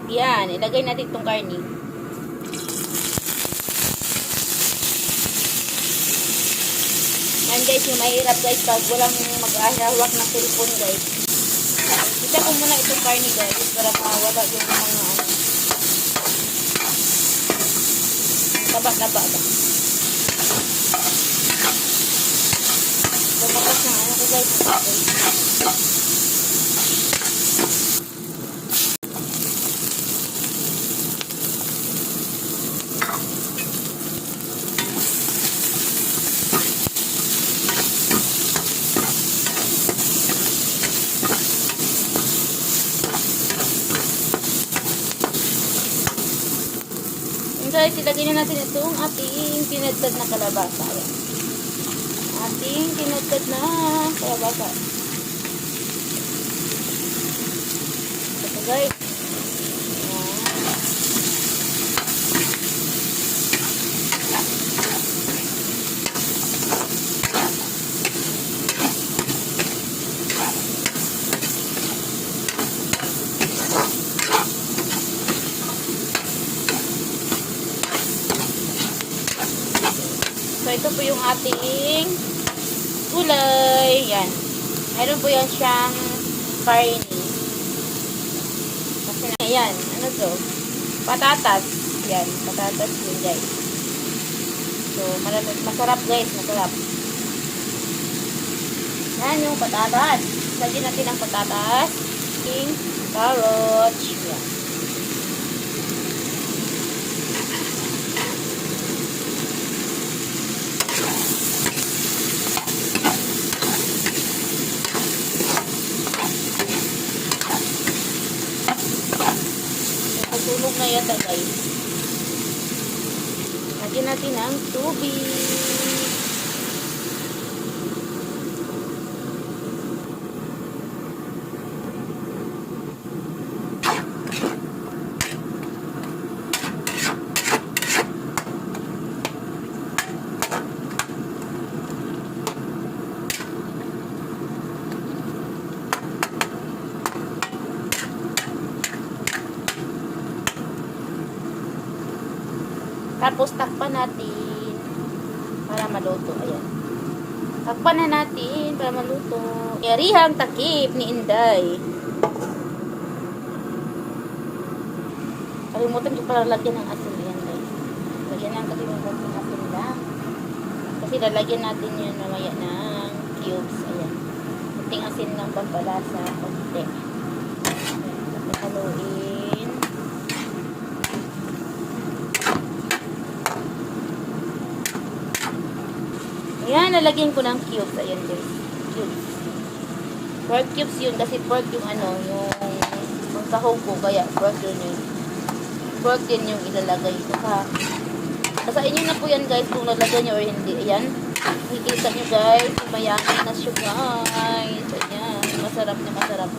Yan, ilagay natin itong karne. Yan guys, yung mahirap guys pag walang mag-ahawak ng cellphone guys. Isa ko muna itong karne guys para mawala yung mga ano. Taba-taba ba. Lumakas ng ano ko guys. Guys, ilagay na natin itong ating tinadtad na kalabasa. Ayan. Ating tinadtad na kalabasa. Ito guys. So, ito po yung ating gulay. Yan. Meron po yan siyang karne. Kasi na, yan. Ano to? Patatas. Yan. Patatas yun, guys. So, masarap, guys. Masarap. Yan yung patatas. Lagyan natin ang patatas. King carrots. Yan. Tulog na yata guys. Lagyan natin ang tubig. Tapos, takpan natin para maluto. Ayan. Takpan na natin para maluto. Yarihang takip ni Inday. Kalimutan ko pala lagyan ng asin. Ayan, guys. Lagyan ng kalimutan ng asin lang. Kasi lalagyan natin yun mamaya ng cubes. Ayan. Kunting asin ng pampalasa. Kunti. Tapos haluin. Ayan, lalagyan ko ng cubes. Ayan guys. Cubes. Pork cubes yun. Kasi pork yung ano, yung sahog ko. Kaya pork yun yun. Pork din yung ilalagay. Nasa inyo na po yan guys kung lalagyan nyo or hindi. Ayan. Nakikita nyo guys. Mayaman na siya guys. Ayan. Masarap na masarap.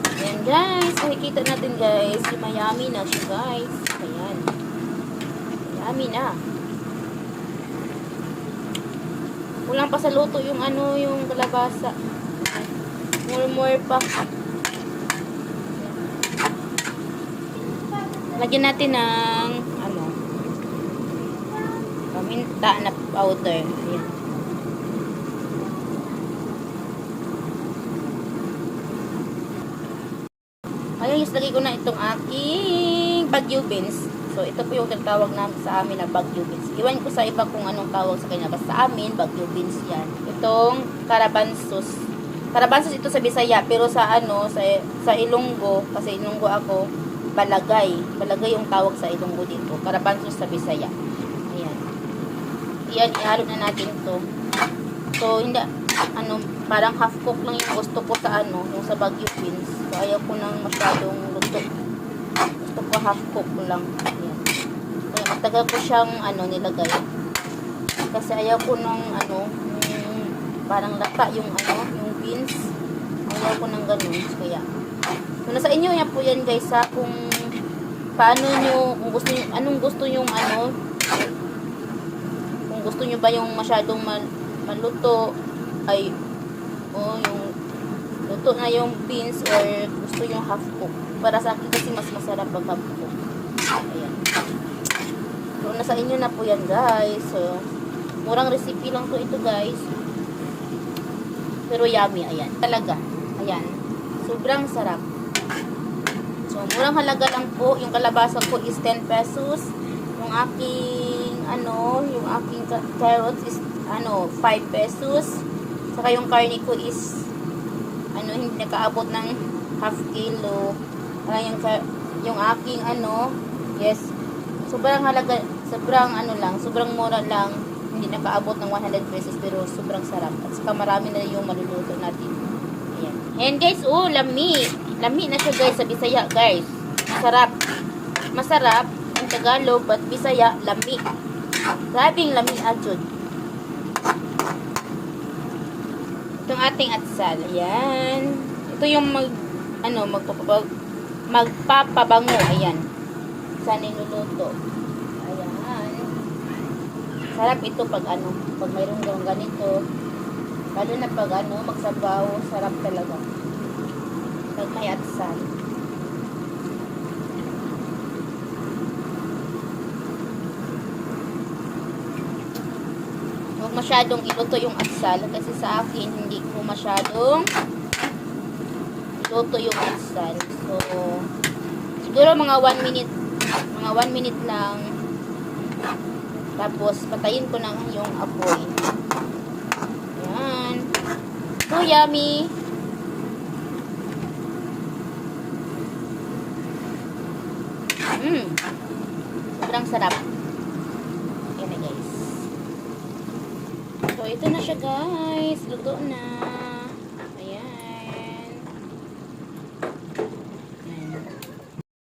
Ayan guys. Nakikita natin guys. Mayami na siya guys. Ayan. Mayami na. Kulang pa sa luto yung ano, yung kalabasa. More pa. Lagyan natin ng ano, paminta na powder. Ayan. Ayan, lagay ko na itong aking bagyo beans. So, ito po yung tinatawag namin sa amin na bagyo beans. Iwan ko sa iba kung anong tawag sa kanya. Basta sa amin, bagyo beans yan. Itong karabansos. Karabansos ito sa Bisaya. Pero sa ano, sa Ilonggo, kasi Ilonggo ako, balagay. Balagay yung tawag sa Ilonggo dito. Karabansos sa Bisaya. Ayan. Ayan, ihalo na natin to. So, hindi, ano, parang half cook lang yung gusto ko sa ano, yung sa bagyo beans. So, ayaw ko nang masyadong luto. Gusto ko half cook lang. Ayan. Kaya matagal ko siyang ano nilagay. Kasi ayaw ko nung ano, parang lata yung ano, yung beans. Ayaw ko nang ganun. Kaya so, nasa inyo yan po yan guys ha, kung paano nyo, kung gusto nyo, anong gusto nyo ano, kung gusto nyo ba yung masyadong maluto, ay, yung luto na yung beans or gusto yung half cook. Para sa akin kasi mas masarap pag half cook. Ayan. So, nasa inyo na po yan, guys. So, murang recipe lang po ito, guys. Pero yummy, ayan. Talaga. Ayan. Sobrang sarap. So, murang halaga lang po. Yung kalabasa ko is 10 pesos. Yung aking, yung aking carrots is, 5 pesos. Saka yung karne ko is, hindi nakaabot ng half kilo. Yung aking, yes, sobrang halaga, sobrang mura lang. Hindi nakaabot ng 100 pesos, pero sobrang sarap. At saka marami na yung maluluto natin. Ayan. And guys, lami. Lami na siya, guys, sa Bisaya, guys. Masarap ang Tagalog, but Bisaya, lami. Grabing lami, ajud. Itong ating atsal. Ayan. Ito yung magpapabango. Ayan. Sa niluluto. Ayan. Sarap ito pag mayroong ganito. Lalo na pag magsabaw, sarap talaga. Pag may atsal. Huwag masyadong iluto yung atsal kasi sa akin hindi ko masyadong iluto yung atsal. So, siguro mga 1 minute lang. Tapos, patayin ko na yung apoy. Ayan. So, yummy. Sobrang sarap. Ayan na, guys. So, ito na siya, guys. Luto na.